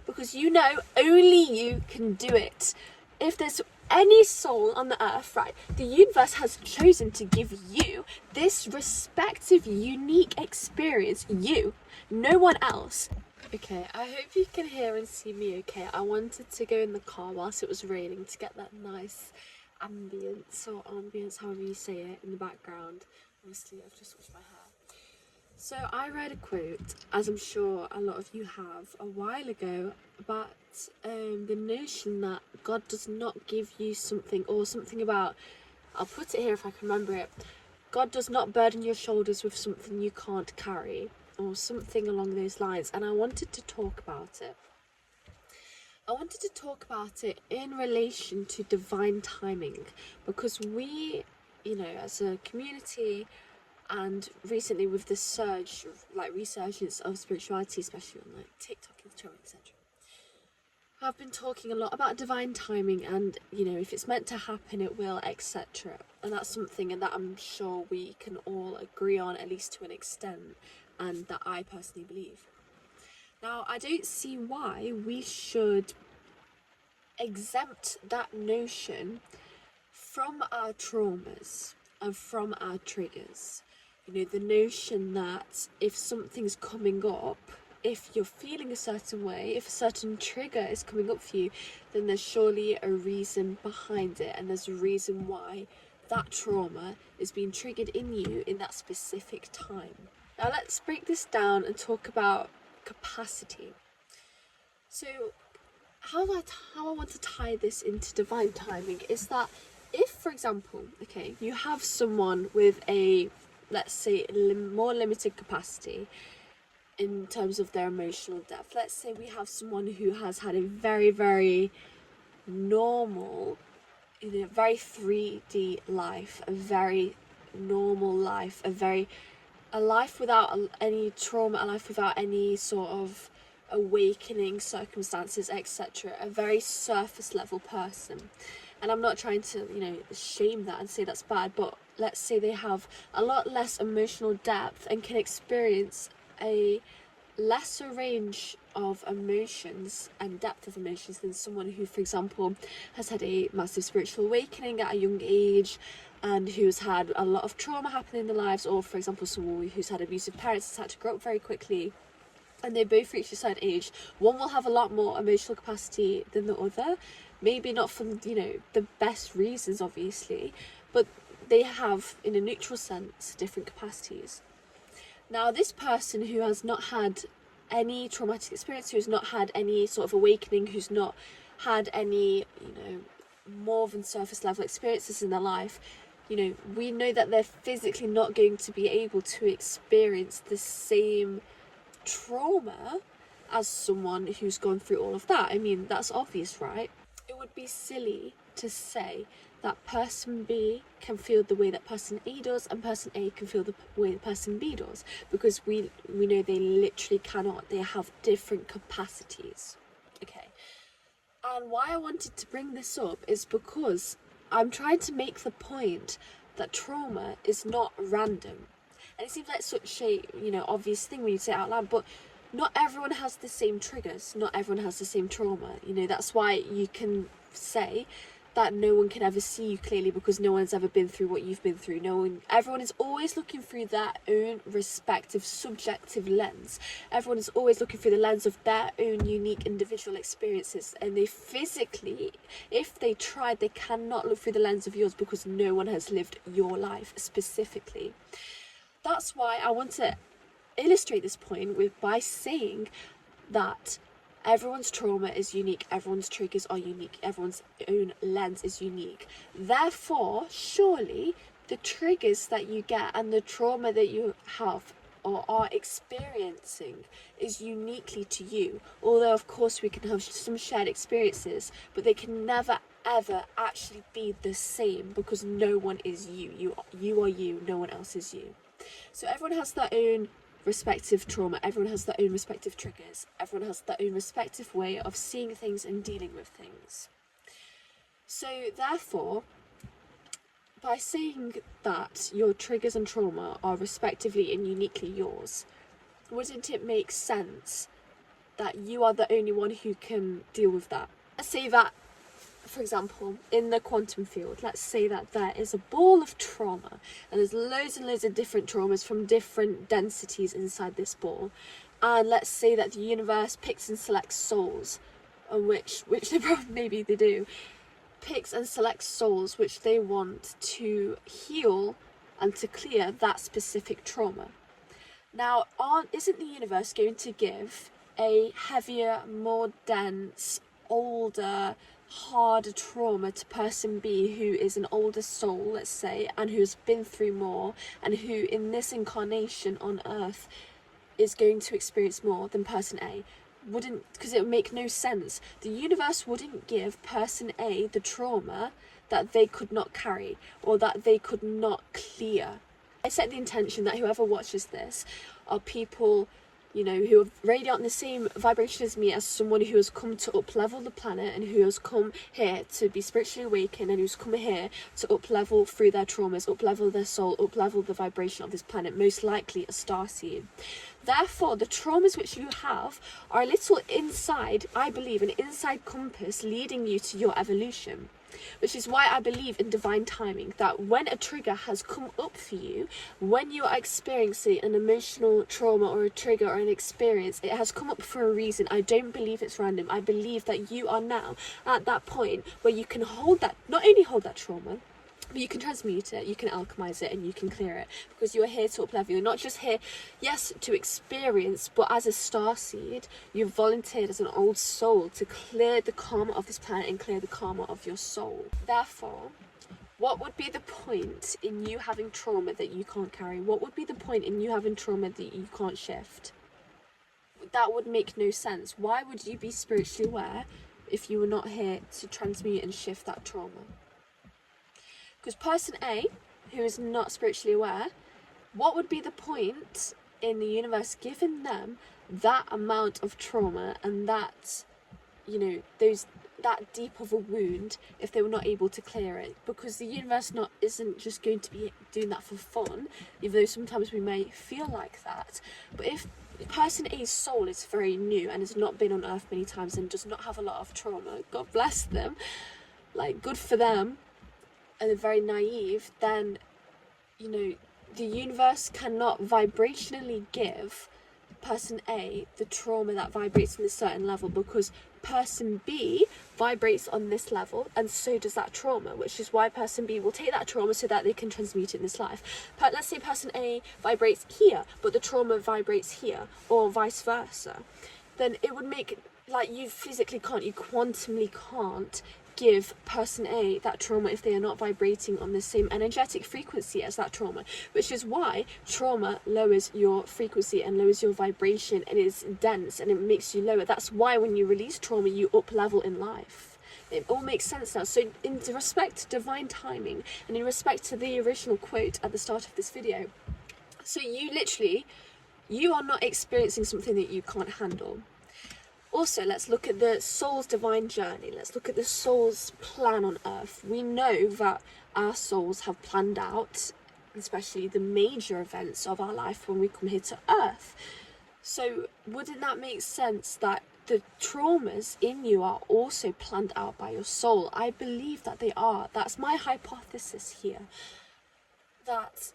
because you know only you can do it. If there's any soul on the earth, right, the universe has chosen to give you this respective, unique experience. You, no one else. Okay, I hope you can hear and see me okay. I wanted to go in the car whilst it was raining to get that nice ambience, however you say it, in the background. Obviously, I've just washed my hair. So I read a quote, as I'm sure a lot of you have, a while ago about the notion that God does not give you something, or something about, I'll put it here if I can remember it, God does not burden your shoulders with something you can't carry, or something along those lines. And I wanted to talk about it. I wanted to talk about it in relation to divine timing, because we, as a community, and recently with the surge of resurgence of spirituality, especially on TikTok, Instagram, etc., I've been talking a lot about divine timing, and if it's meant to happen, it will, etc. And that's something that I'm sure we can all agree on, at least to an extent, and that I personally believe. Now, I don't see why we should exempt that notion from our traumas and from our triggers. The notion that if something's coming up, if you're feeling a certain way, if a certain trigger is coming up for you, then there's surely a reason behind it, and there's a reason why that trauma is being triggered in you in that specific time. Now let's break this down and talk about capacity. So how I want to tie this into divine timing is that if, for example, okay, you have someone with a, let's say, more limited capacity in terms of their emotional depth. Let's say we have someone who has had a very, very normal, very 3D life, a very normal life, a life without any trauma, a life without any sort of awakening circumstances, etc. A very surface level person. And I'm not trying to, shame that and say that's bad, but let's say they have a lot less emotional depth and can experience a lesser range of emotions and depth of emotions than someone who, for example, has had a massive spiritual awakening at a young age and who's had a lot of trauma happen in their lives, or, for example, someone who's had abusive parents, has had to grow up very quickly, and they both reach a certain age. One will have a lot more emotional capacity than the other, maybe not for the best reasons, obviously, but they have, in a neutral sense, different capacities. Now, this person who has not had any traumatic experience, who's not had any sort of awakening, who's not had any more than surface level experiences in their life, we know that they're physically not going to be able to experience the same trauma as someone who's gone through all of that. I mean, that's obvious, right? It would be silly to say that person B can feel the way that person A does and person A can feel the way that person B does, because we know they literally cannot. They have different capacities. Okay. And why I wanted to bring this up is because I'm trying to make the point that trauma is not random. And it seems like such a, obvious thing when you say it out loud, but not everyone has the same triggers. Not everyone has the same trauma. That's why you can say that no one can ever see you clearly, because no one's ever been through what you've been through. Everyone is always looking through their own respective subjective lens. Everyone is always looking through the lens of their own unique individual experiences, and they physically, if they tried, they cannot look through the lens of yours, because no one has lived your life specifically. That's why I want to illustrate this point by saying that everyone's trauma is unique, everyone's triggers are unique, everyone's own lens is unique. Therefore, surely the triggers that you get and the trauma that you have or are experiencing is uniquely to you. Although, of course, we can have some shared experiences, but they can never ever actually be the same, because no one is you. You are you, no one else is you. So everyone has their own respective trauma, everyone has their own respective triggers, everyone has their own respective way of seeing things and dealing with things. So therefore, by saying that your triggers and trauma are respectively and uniquely yours, wouldn't it make sense that you are the only one who can deal with that. Let's say that, for example, in the quantum field, let's say that there is a ball of trauma, and there's loads and loads of different traumas from different densities inside this ball. And let's say that the universe picks and selects souls, which they probably, maybe they do, picks and selects souls which they want to heal and to clear that specific trauma. Now, isn't the universe going to give a heavier, more dense, older, harder trauma to person B, who is an older soul, let's say, and who's been through more, and who in this incarnation on Earth is going to experience more than person A? Wouldn't, because it would make no sense. The universe wouldn't give person A the trauma that they could not carry or that they could not clear. I set the intention that whoever watches this are people, you know, who are already on the same vibration as me, as someone who has come to up-level the planet and who has come here to be spiritually awakened, and who's come here to up-level through their traumas, up-level their soul, up-level the vibration of this planet, most likely a starseed. Therefore, the traumas which you have are a little inside, I believe, an inside compass leading you to your evolution. Which is why I believe in divine timing, that when a trigger has come up for you, when you are experiencing an emotional trauma or a trigger or an experience, it has come up for a reason. I don't believe it's random. I believe that you are now at that point where you can hold that, not only hold that trauma, but you can transmute it, you can alchemize it, and you can clear it, because you are here to up-level. You're not just here, yes, to experience, but as a starseed, you've volunteered as an old soul to clear the karma of this planet and clear the karma of your soul. Therefore, what would be the point in you having trauma that you can't carry? What would be the point in you having trauma that you can't shift? That would make no sense. Why would you be spiritually aware if you were not here to transmute and shift that trauma? Because person A, who is not spiritually aware, what would be the point in the universe giving them that amount of trauma and that, you know, that deep of a wound if they were not able to clear it? Because the universe isn't just going to be doing that for fun, even though sometimes we may feel like that. But if person A's soul is very new and has not been on Earth many times and does not have a lot of trauma, God bless them, like, good for them, and they're very naive, then, you know, the universe cannot vibrationally give person A the trauma that vibrates on a certain level, because person B vibrates on this level, and so does that trauma, which is why person B will take that trauma so that they can transmute it in this life. But let's say person A vibrates here, but the trauma vibrates here, or vice versa. Then it would make, like, you physically can't, you quantumly can't give person A that trauma if they are not vibrating on the same energetic frequency as that trauma, which is why trauma lowers your frequency and lowers your vibration, and is dense and it makes you lower. That's why when you release trauma, you up level in life. It all makes sense now. So in respect to divine timing, and in respect to the original quote at the start of this video, so you are not experiencing something that you can't handle. Also, let's look at the soul's divine journey. Let's look at the soul's plan on Earth. We know that our souls have planned out, especially the major events of our life when we come here to Earth. So wouldn't that make sense that the traumas in you are also planned out by your soul? I believe that they are. That's my hypothesis here. That,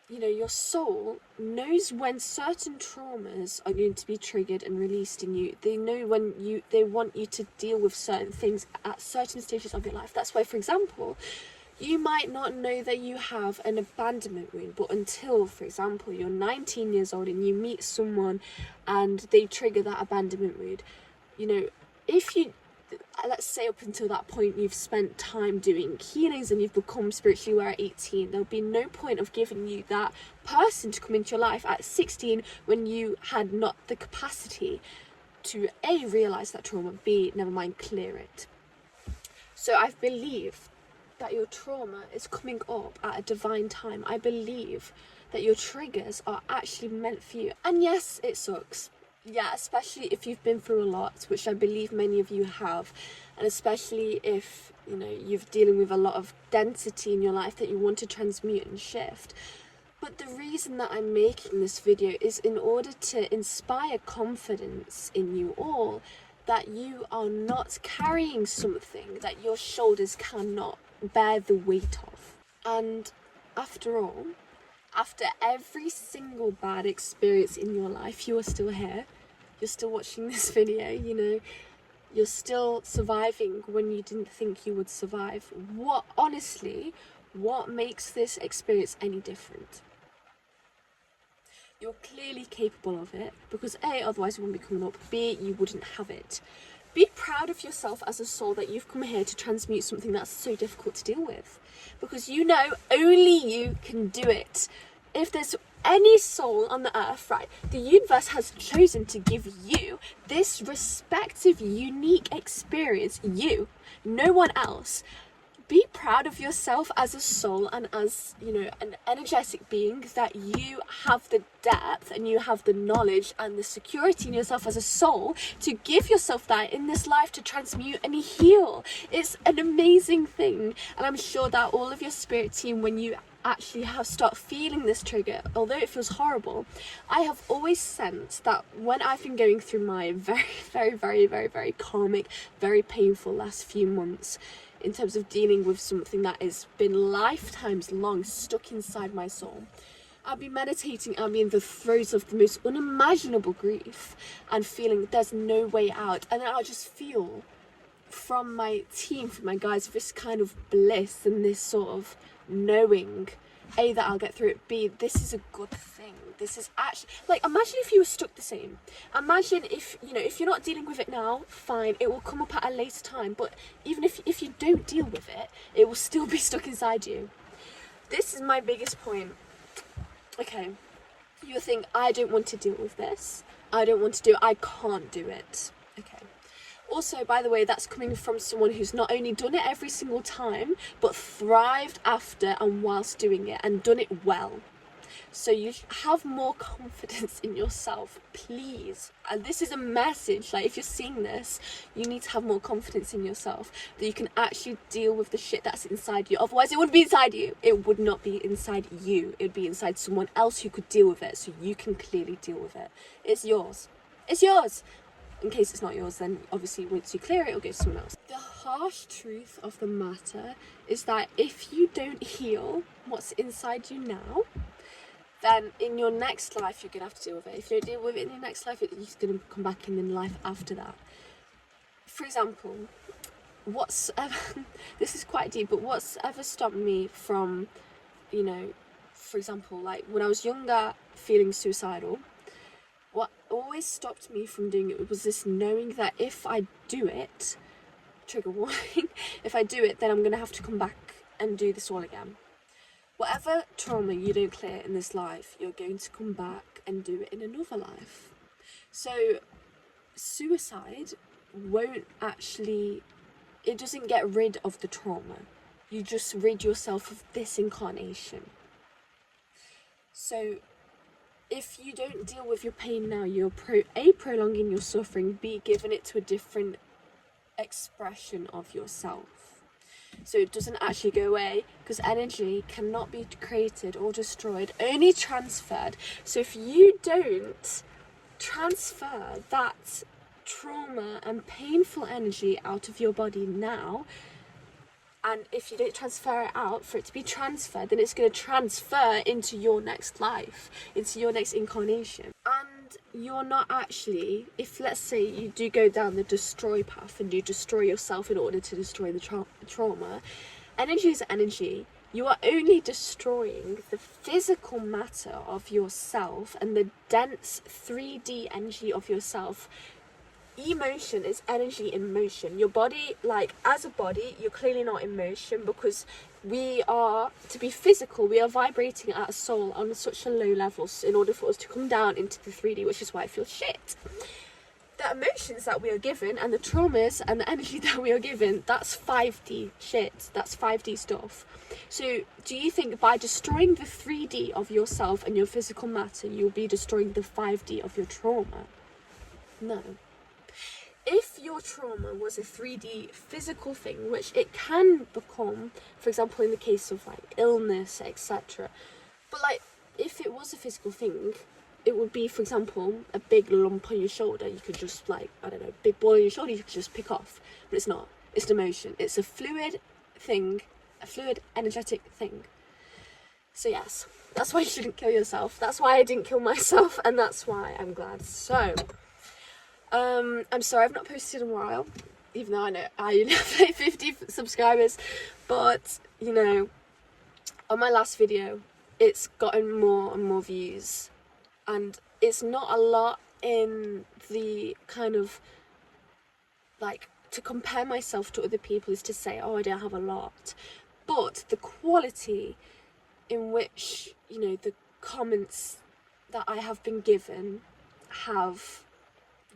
you know, your soul knows when certain traumas are going to be triggered and released in you. They know when they want you to deal with certain things at certain stages of your life. That's why, for example, you might not know that you have an abandonment wound, but until, for example, you're 19 years old and you meet someone and they trigger that abandonment wound. You know, if you, let's say up until that point you've spent time doing healings and you've become spiritually aware at 18, there'll be no point of giving you that person to come into your life at 16 when you had not the capacity to A, realise that trauma, B, never mind, clear it. So I believe that your trauma is coming up at a divine time. I believe that your triggers are actually meant for you. And yes, it sucks. Yeah, especially if you've been through a lot, which I believe many of you have, and especially if, you know, you're dealing with a lot of density in your life that you want to transmute and shift. But the reason that I'm making this video is in order to inspire confidence in you all, that you are not carrying something that your shoulders cannot bear the weight of. And after all, after every single bad experience in your life, you are still here. You're still watching this video, you know. You're still surviving when you didn't think you would survive. What makes this experience any different? You're clearly capable of it, because A, otherwise it wouldn't be coming up, B, you wouldn't have it. Be proud of yourself as a soul that you've come here to transmute something that's so difficult to deal with, because you know only you can do it. If there's any soul on the earth, right, the universe has chosen to give you this respective, unique experience, you, no one else. Be proud of yourself as a soul and as, you know, an energetic being, that you have the depth and you have the knowledge and the security in yourself as a soul to give yourself that in this life to transmute and heal. It's an amazing thing, and I'm sure that all of your spirit team, when you actually start feeling this trigger, although it feels horrible, I have always sensed that when I've been going through my very karmic, very painful last few months, in terms of dealing with something that has been lifetimes long stuck inside my soul, I'll be meditating, I'll be in the throes of the most unimaginable grief and feeling there's no way out, and then I'll just feel from my team, from my guys, this kind of bliss and this sort of knowing, A, that I'll get through it, B, this is a good thing. This is actually, like, imagine if you were stuck the same. Imagine if, you know, if you're not dealing with it now, fine, it will come up at a later time, but even if you don't deal with it, it will still be stuck inside you. This is my biggest point. Okay, you think, I don't want to deal with this, I don't want to do it, I can't do it. Okay. Also, by the way, that's coming from someone who's not only done it every single time, but thrived after and whilst doing it, and done it well. So you have more confidence in yourself, please. And this is a message, like, if you're seeing this, you need to have more confidence in yourself, that you can actually deal with the shit that's inside you. Otherwise it wouldn't be inside you. It would not be inside you. It would be inside someone else who could deal with it, so you can clearly deal with it. It's yours. It's yours. In case it's not yours, then obviously once you clear it, it'll go to someone else. The harsh truth of the matter is that if you don't heal what's inside you now, then in your next life you're going to have to deal with it. If you don't deal with it in your next life, it's going to come back in the life after that. For example, this is quite deep, but what's ever stopped me from, you know, for example, like when I was younger, feeling suicidal, what always stopped me from doing it was this knowing that if I do it, trigger warning, if I do it, then I'm going to have to come back and do this all again. Whatever trauma you don't clear in this life, you're going to come back and do it in another life. So suicide won't actually, it doesn't get rid of the trauma. You just rid yourself of this incarnation. So if you don't deal with your pain now, you're prolonging your suffering, B, giving it to a different expression of yourself. So it doesn't actually go away, because energy cannot be created or destroyed, only transferred. So if you don't transfer that trauma and painful energy out of your body now, and if you don't transfer it out for it to be transferred, then it's going to transfer into your next life, into your next incarnation. And you're not actually, if let's say you do go down the destroy path and you destroy yourself in order to destroy the trauma, energy is energy. You are only destroying the physical matter of yourself and the dense 3D energy of yourself. Emotion is energy in motion. Your body, like, as a body, you're clearly not in motion, because we are, to be physical, we are vibrating at a soul on such a low level in order for us to come down into the 3D, which is why I feel shit. The emotions that we are given and the traumas and the energy that we are given, that's 5D shit. That's 5D stuff. So do you think by destroying the 3D of yourself and your physical matter, you'll be destroying the 5D of your trauma? No. If your trauma was a 3D physical thing, which it can become, for example, in the case of like illness, etc. But like, if it was a physical thing, it would be, for example, a big lump on your shoulder. You could just, like, I don't know, big ball on your shoulder, you could just pick off. But it's not. It's an emotion. It's a fluid thing, a fluid, energetic thing. So yes, that's why you shouldn't kill yourself. That's why I didn't kill myself, and that's why I'm glad. So, I'm sorry I've not posted in a while, even though I know I only have like 50 subscribers. But, you know, on my last video, it's gotten more and more views. And it's not a lot in the kind of, like, to compare myself to other people is to say, oh, I don't have a lot. But the quality in which, you know, the comments that I have been given have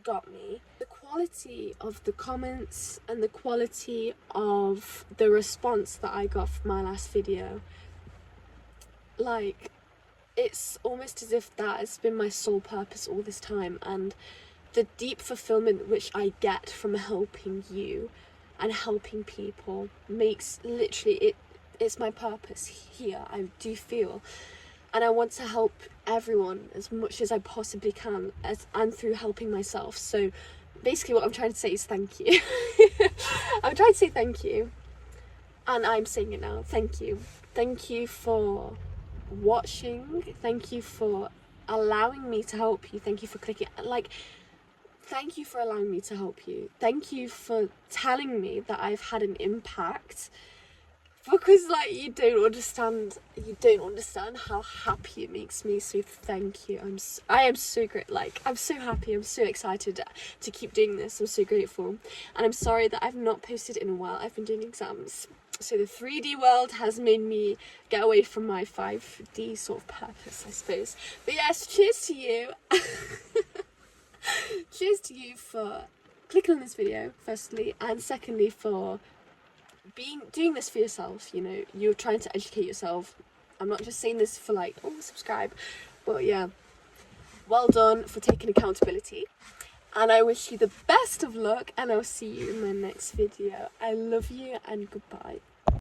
got me. The quality of the comments and the quality of the response that I got from my last video, like, it's almost as if that has been my sole purpose all this time, and the deep fulfillment which I get from helping you and helping people makes literally it's my purpose here. I do feel, and I want to help everyone as much as I possibly can, and through helping myself. So basically what I'm trying to say is thank you. I'm trying to say thank you, and I'm saying it now. Thank you for watching. Thank you for allowing me to help you. Thank you for clicking, like, thank you for allowing me to help you. Thank you for telling me that I've had an impact, because, like, you don't understand how happy it makes me. So thank you. I am so great. Like, I'm so happy. I'm so excited to keep doing this. I'm so grateful, and I'm sorry that I've not posted in a while. I've been doing exams. So the 3D world has made me get away from my 5D sort of purpose, I suppose. But yes, cheers to you. Cheers to you for clicking on this video, firstly, and secondly for doing this for yourself. You know, you're trying to educate yourself. I'm not just saying this for, like, oh, subscribe. But yeah, well done for taking accountability. And I wish you the best of luck, and I'll see you in my next video. I love you, and goodbye.